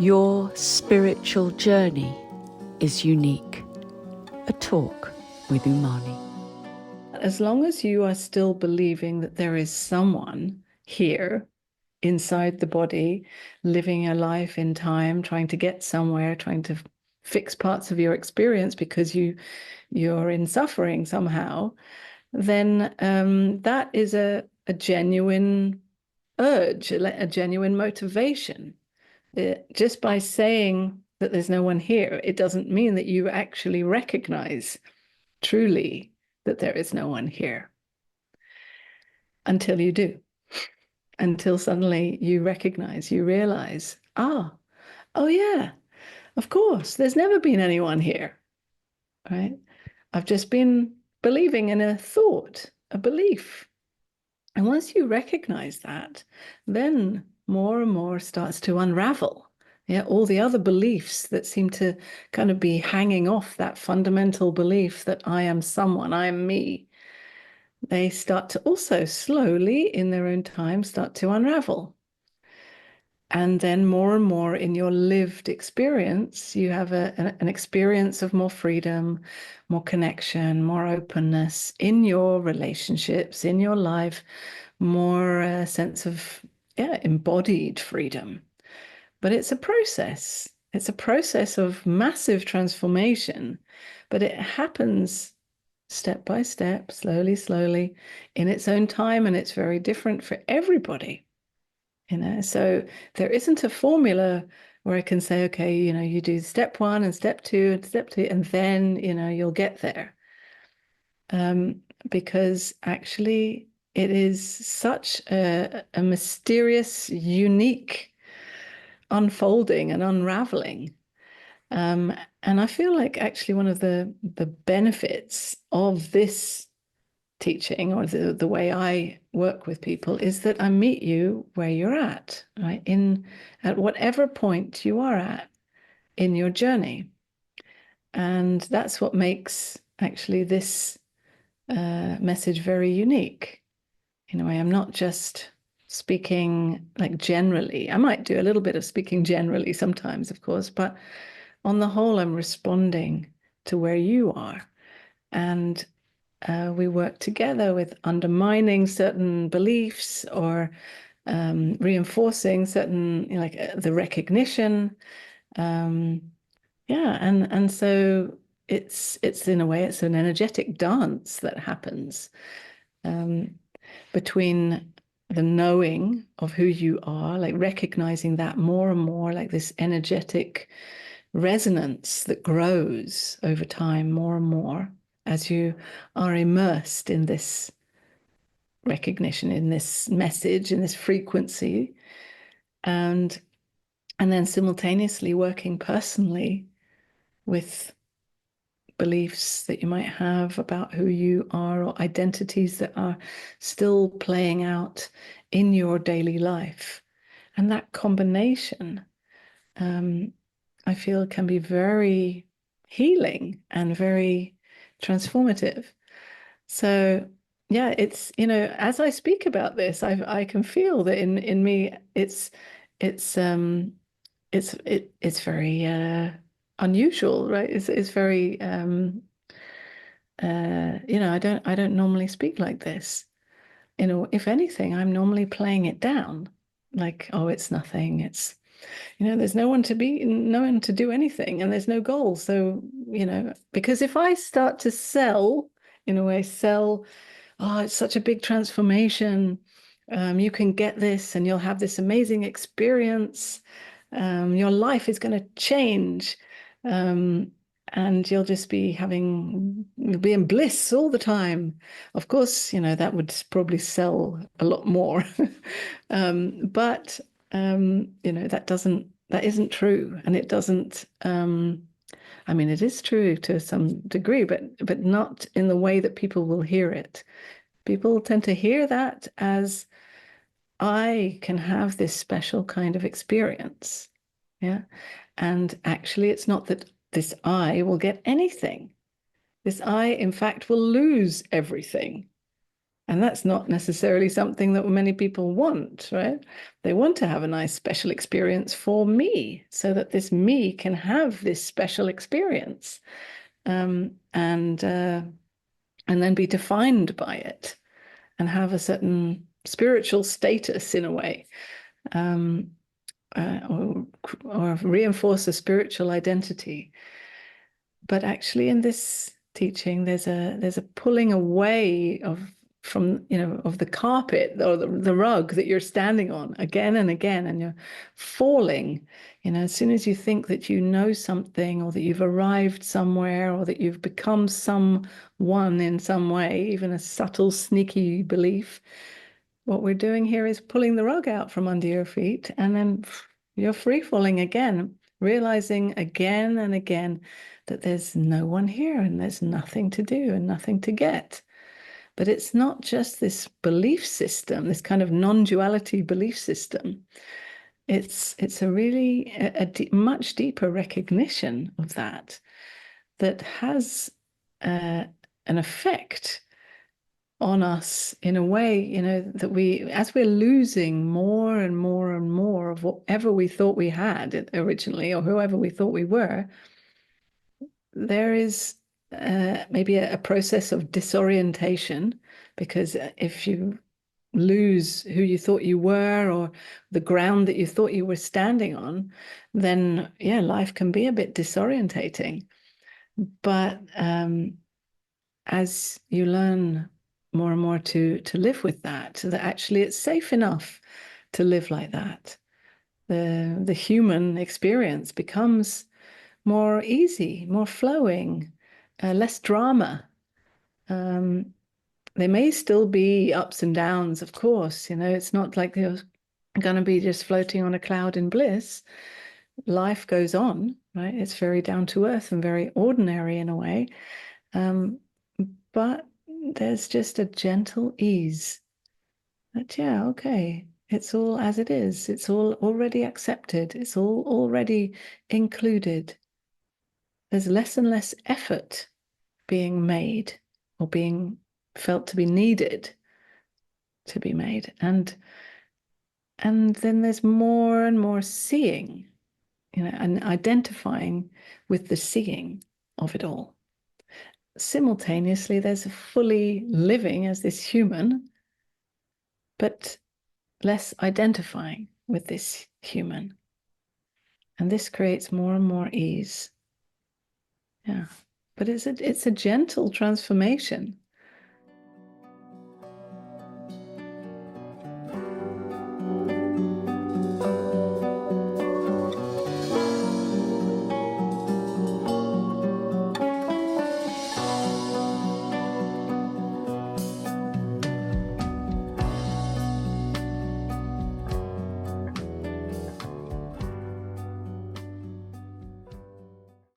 Your spiritual journey is unique. A talk with Unmani. As long as you are still believing that there is someone here inside the body, living a life in time, trying to get somewhere, trying to fix parts of your experience because you're in suffering somehow, then that is a genuine urge, a genuine motivation. Just by saying that there's no one here, it doesn't mean that you actually recognize truly that there is no one here until you do, until suddenly you recognize, you realize, oh yeah, of course, there's never been anyone here, right? I've just been believing in a thought, a belief. And once you recognize that, then more and more starts to unravel. Yeah, all the other beliefs that seem to kind of be hanging off that fundamental belief that I am someone, I am me, they start to also slowly, in their own time, start to unravel. And then more and more in your lived experience, you have an experience of more freedom, more connection, more openness in your relationships, in your life, more sense of, embodied freedom. But it's a process. It's a process of massive transformation, but it happens step by step, slowly, slowly, in its own time, and it's very different for everybody. So there isn't a formula where I can say, okay, you do step one and step two and step two, and then, you'll get there. Because actually it is such a mysterious, unique unfolding and unraveling. And I feel like actually one of the benefits of this teaching, or the way I work with people, is that I meet you where you're at, right? At whatever point you are at in your journey. And that's what makes actually this message very unique. I am not just speaking like generally. I might do a little bit of speaking generally sometimes, of course, but on the whole, I'm responding to where you are. And we work together with undermining certain beliefs or reinforcing certain, the recognition. And so it's in a way, it's an energetic dance that happens between the knowing of who you are, like recognizing that more and more, like this energetic resonance that grows over time more and more as you are immersed in this recognition, in this message, in this frequency, and then simultaneously working personally with beliefs that you might have about who you are, or identities that are still playing out in your daily life. And that combination, I feel, can be very healing and very transformative. So yeah, it's, as I speak about this, I can feel that in me it's very unusual, right? It's very I don't normally speak like this. If anything, I'm normally playing it down, like, oh, it's nothing. It's, there's no one to do anything, and there's no goal. So, because if I start to sell, in a way, oh, it's such a big transformation. You can get this and you'll have this amazing experience. Your life is going to change. And you'll just be you'll be in bliss all the time. Of course, that would probably sell a lot more. But that isn't true. And it doesn't, I mean, it is true to some degree, but not in the way that people will hear it. People tend to hear that as, I can have this special kind of experience. Yeah. And actually, it's not that this I will get anything. This I, in fact, will lose everything. And that's not necessarily something that many people want, right? They want to have a nice special experience for me so that this me can have this special experience, and then be defined by it and have a certain spiritual status in a way, or reinforce a spiritual identity. But actually, in this teaching, there's a pulling away from of the carpet or the rug that you're standing on again and again, and you're falling. As soon as you think that you know something, or that you've arrived somewhere, or that you've become someone in some way, even a subtle, sneaky belief, what we're doing here is pulling the rug out from under your feet, and then you're free falling again, realizing again and again that there's no one here and there's nothing to do and nothing to get. But it's not just this belief system, this kind of non-duality belief system. It's a really much deeper recognition of that has an effect on us in a way, that as we're losing more and more and more of whatever we thought we had originally, or whoever we thought we were, there is maybe a process of disorientation, because if you lose who you thought you were, or the ground that you thought you were standing on, then life can be a bit disorientating. But as you learn more and more to live with that, so that actually it's safe enough to live like that, the human experience becomes more easy, more flowing, less drama. There may still be ups and downs, of course. It's not like you're going to be just floating on a cloud in bliss. Life goes on, right? It's very down to earth and very ordinary in a way. But there's just a gentle ease that, okay, it's all as it is. It's all already accepted. It's all already included. There's less and less effort being made or being felt to be needed to be made. And then there's more and more seeing, and identifying with the seeing of it all. Simultaneously, there's a fully living as this human, but less identifying with this human. And this creates more and more ease. Yeah. But it's a gentle transformation.